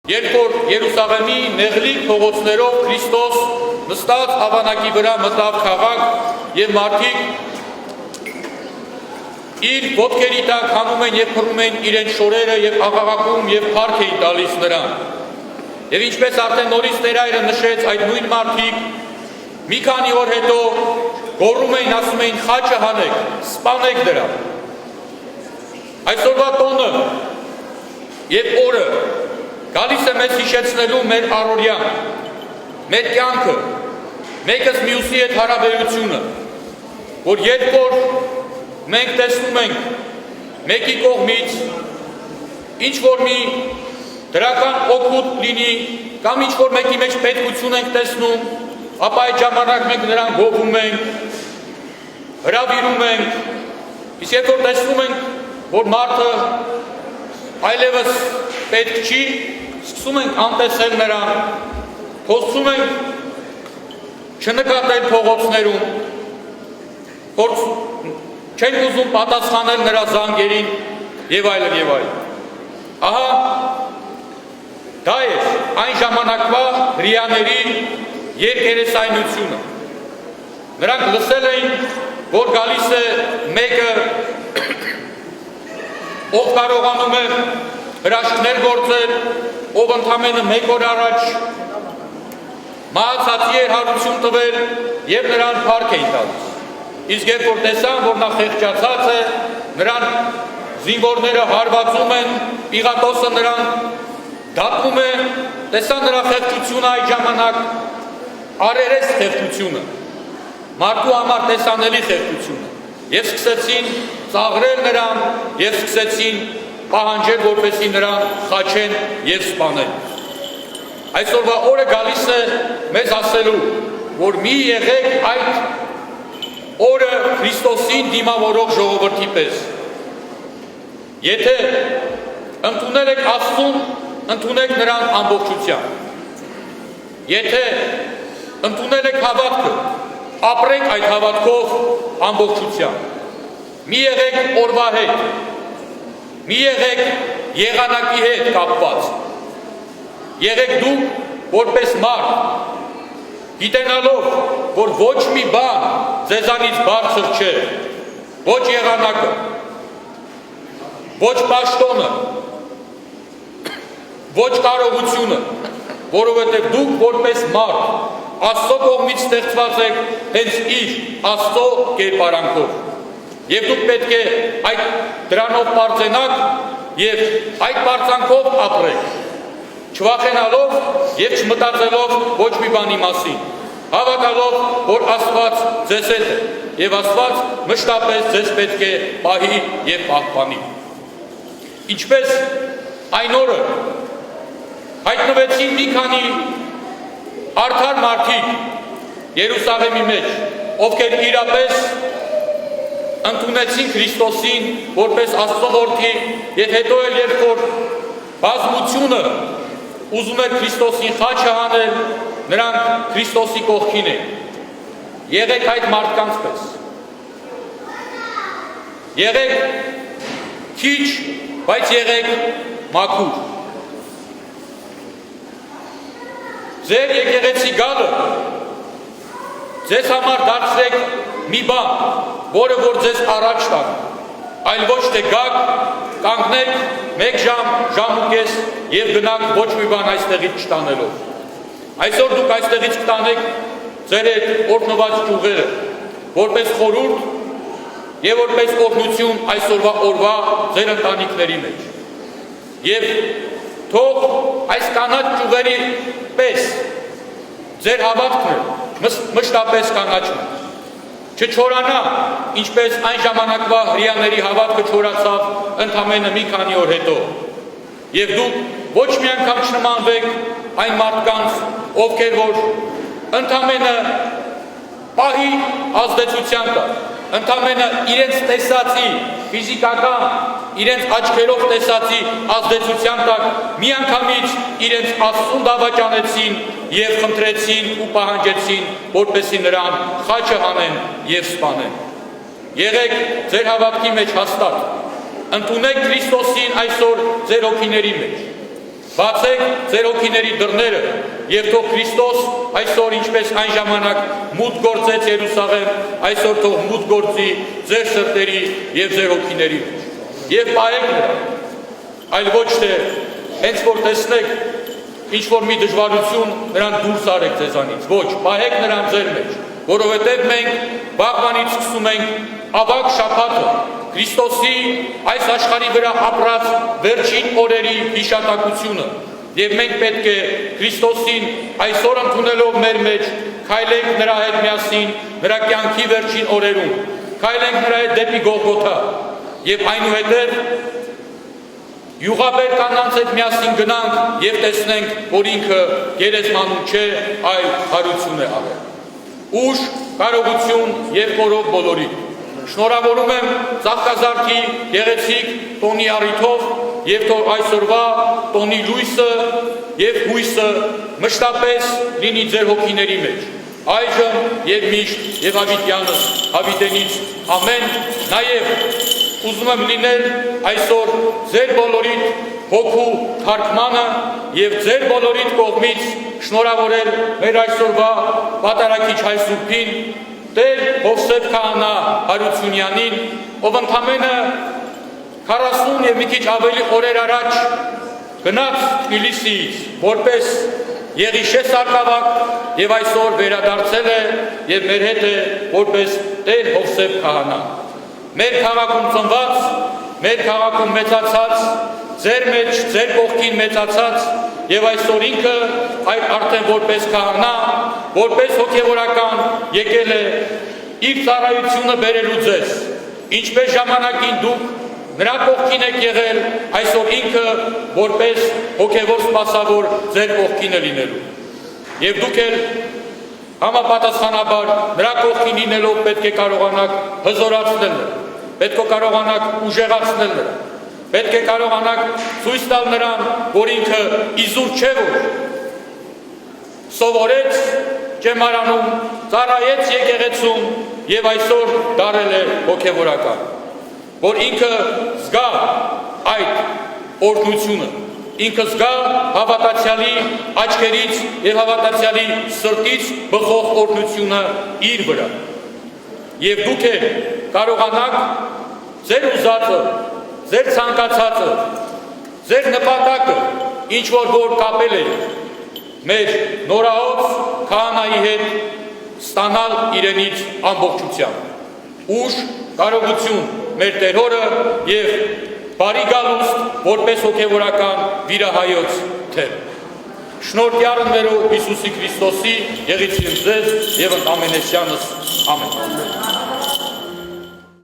Երբ որ Երուսաղեմի նեղլիկ փողոցներով Քրիստոս նստած ավանակի վրա մտավ քաղաք եւ մարդիկ իր ոտքերի տակ հանում են եւ փռում են իրենց շորերը եւ աղաղակում եւ փառք էին տալիս նրան։ Եվ ինչպես արդեն նորից Տերայրը նշեց, այդ նույն մարդիկ մի քանի օր հետո գոռում էին, ասում էին խաչը հանեք, սպանեք դրան։ Այսօրվա տոնը եւ օրը գալիս է մեզ հիշեցնելու մեր առօրյան, մեր կյանքը, մեկս մյուսի հետ հարաբերությունը, որ երբ որ մենք տեսնում ենք մեկի կողմից ինչ-որ մի դրական օգուտ լինի կամ ինչ-որ մեկի մեջ պետքություն ենք տեսնում, ապա այդ ժամանակ մենք նրան գովում ենք, հրավիրում ենք, իսկ երբ որ տեսնում ենք, որ մարդը այլևս պետք չի, սկսում ենք անտեսել նրան, փորձում ենք չնկատել փողոցներում, չենք ուզում պատասխանել նրա զանգերին եւ այլն եւ այլն։ Ահա դա է այն ժամանակվա հրեաների երկերեսայնությունը։ Նրանք լսել էին, որ գալիս է մեկը, ով կարողանում է հրաշքներ գործել, ով ընդամենը մեկ օր առաջ մահացածի էր հարություն տվել եւ նրան փառք էին տալիս։ Իսկ երբ որ տեսան, որ նա խեղճացած է, նրան զինվորները հարվածում են, Պիղատոսը նրան դատում է, տեսան նրա խեղճությունը այդ ժամանակ, արերես խեղճությունը, մարդու համար տեսանելի խեղճությունը, եւ սկսեցին ծաղրել նրան եւ սկսեցին պահանջել, որպեսզի նրան խաչեն եւ սպանեն։ Այսօրվա օրը գալիս է մեզ ասելու, որ մի եղեք այդ օրը Քրիստոսին դիմավորող ժողովրդի պես։ Եթե ընդունել եք Աստծուն, ընդունեք նրան ամբողջությամբ։ Եթե ընդունել եք հավատքը, ապրեք այդ հավատքով ամբողջությամբ։ Մի եղեք օրվա հետ, մի եղեք եղանակի հետ կապված, եղեք դուք որպես մարդ, գիտենալով, որ ոչ մի բան ձեզանից բարձր չէ, ոչ եղանակը, ոչ պաշտոնը, ոչ կարողությունը, որովհետև դուք որպես մարդ Աստծո կողմից ստեղծված եք հենց իր Աստծո կերպարանքով։ Եվ դուք պետք է այդ դրանով պարծենաք եւ այդ պարծանքով ապրեք, չվախենալով եւ չմտածելով ոչ մի բանի մասին, հավատալով, որ Աստված ձեզ հետ է եւ Աստված մշտապես ձեզ պետք է պահի եւ պահպանի։ Ինչպես այն օրը հայտնվեցին մի քանի արդար մարդիկ Երուսաղեմի մեջ, ովքեր իրապես ընդունեցին Քրիստոսին որպես Աստծո որդի եւ հետո էլ երբ որ բազմությունը ուզում էր Քրիստոսին խաչը հանել, նրանք Քրիստոսի կողքին են։ Եղեք այդ մարդկանց պես։ Եղեք քիչ, բայց եղեք մաքուր։ Ձեր եկեղեցի գալը ձեզ համար դարձրեք մի բան, որը որ ձեզ առաջ տան, այլ ոչ թե գաք, կանգնեք մեկ ժամ, ժամ ու կես եւ գնաք ոչ մի բան այստեղից չտանելով։ Այսօր դուք այստեղից կտանեք ձեր այդ օրհնված ճյուղերը, որպես խորհուրդ եւ որպես օրհնություն այսօրվա օրվա ձեր ընտանիքների մեջ։ Եվ թող այս կանաչ ճյուղերի պես ձեր հավատքը մշտապես կանաչի։ Չչորանա, ինչպես այն ժամանակվա հրեաների հավատքը չորացավ ընդամենը մի քանի օր հետո։ Եվ դուք ոչ մի անգամ չնմանվեք այն մարդկանց, ովքեր որ ընդամենը պահի ազդեցության տակ, ընդամենը իրենց տեսածի, ֆիզիկական, իրենց աչքերով տեսածի ազդեցության տակ միանգամից իրենց Աստծուն դավաճանեցին եւ խնդրեցին ու պահանջեցին, որպեսզի նրան խաչը հանեն եւ սպանեն։ Եղեք ձեր հավատքի մեջ հաստատ, ընդունեք Քրիստոսին այսօր ձեր հոգիների մեջ Բացեք ձեր հոգիների դռները եւ թող Քրիստոս այսօր ինչպես այն ժամանակ մուտք գործեց Երուսաղեմ, այսօր թող մուտք գործի ձեր սրտերի եւ ձեր հոգիների մեջ։ Եվ պահեք նրան, այլ ոչ թե հենց որ տեսնեք ինչ որ մի դժվարություն նրան դուրս արեք ձեզանից, ոչ, պահեք նրան ձեր մեջ, որովհետև մենք վաղվանից սկսում ենք ավագ շաբաթը, Քրիստոսի այս աշխարհի վրա ապրած վերջին օրերի հիշատակությունը, եւ մենք պետք է Քրիստոսին այսօր ընդունելով մեր մեջ քայլենք նրա հետ միասին նրա կյանքի վերջին օրերում, քայլենք նրա հետ դեպի Գողգոթա եւ այնուհետեւ յուղաբեր կանանց հետ միասին գնանք եւ տեսնենք, որ ինքը գերեզմանում չէ, այլ հարություն է արել։ Ուժ, կարողություն եւ կորով բոլորի։ Շնորհավորում եմ Ծաղկազարդի գեղեցիկ տոնի առիթով եւ թող այսօրվա տոնի լույսը եւ հույսը մշտապես լինի ձեր հոգիների մեջ։ Այժմ եւ միշտ եւ հավիտյանս հավիտենից ամեն նաեւ ուզում եմ լինել այսօր ձեր բոլորիդ հոգու թարգմանը եւ ձեր բոլորիդ կողմից շնորհավորել մեր այսօրվա պատարագիչ հայ սուրբին Տեր Հովսեփ Քահանա Հարությունյանին, ով ընդամենը 40 եւ մի քիչ ավելի օրեր առաջ գնաց Թբիլիսիից որպես Եղիշե սարքավակ եւ այսօր վերադարձել է եւ մեր հետ է որպես Տեր Հովսեփ Քահանա։ Մեր քաղաքում ծնված, մեր քաղաքում մեծացած, ձեր մեջ, ձեր կողքին մեծացած եւ այսօր ինքը արդեն որպես քահանա, որպես հոգեվորական եկել է իր ծառայությունը բերելու ձեզ, ինչպես ժամանակին դուք նրա կողքին եք եղել, այսօր ինքը որպես հոգևոր սպասավոր ձեր կողքին է լինելու։ Եվ դուք էլ համապատասխանաբար նրա կողքին լինելով պետք է կարողանաք հզորացնել նրան, պետք է կարողանաք ուժեղացնել նրան, պետք է կարողանաք ցույց տալ նրան, որ ինքը իզուր չէ, որ սովորեց ճեմարանում, ծառայեց եկեղեցում եւ այսօր դարել է հոգեվորական, որ ինքը զգա այդ օրհնությունը, ինքը զգա հավատացյալի աչքերից եւ հավատացյալի սրտից բխող օրհնությունը իր վրա։ Եվ դուք էլ կարողանաք ձեր ուզածը, ձեր ցանկացածը, ձեր նպատակը, ինչ որ կապել եք մեր նորահոս քահանայի հետ ստանալ իրենից ամբողջությամբ։ Ուժ, կարողություն մեր Տեր Հորը եւ բարի գալուստ որպես հոգեվորական վիրահայոց թեր։ Շնորհյալ Հիսուսի Քրիստոսի եղիցին ձեզ եւ ամենեսյանս ամեն։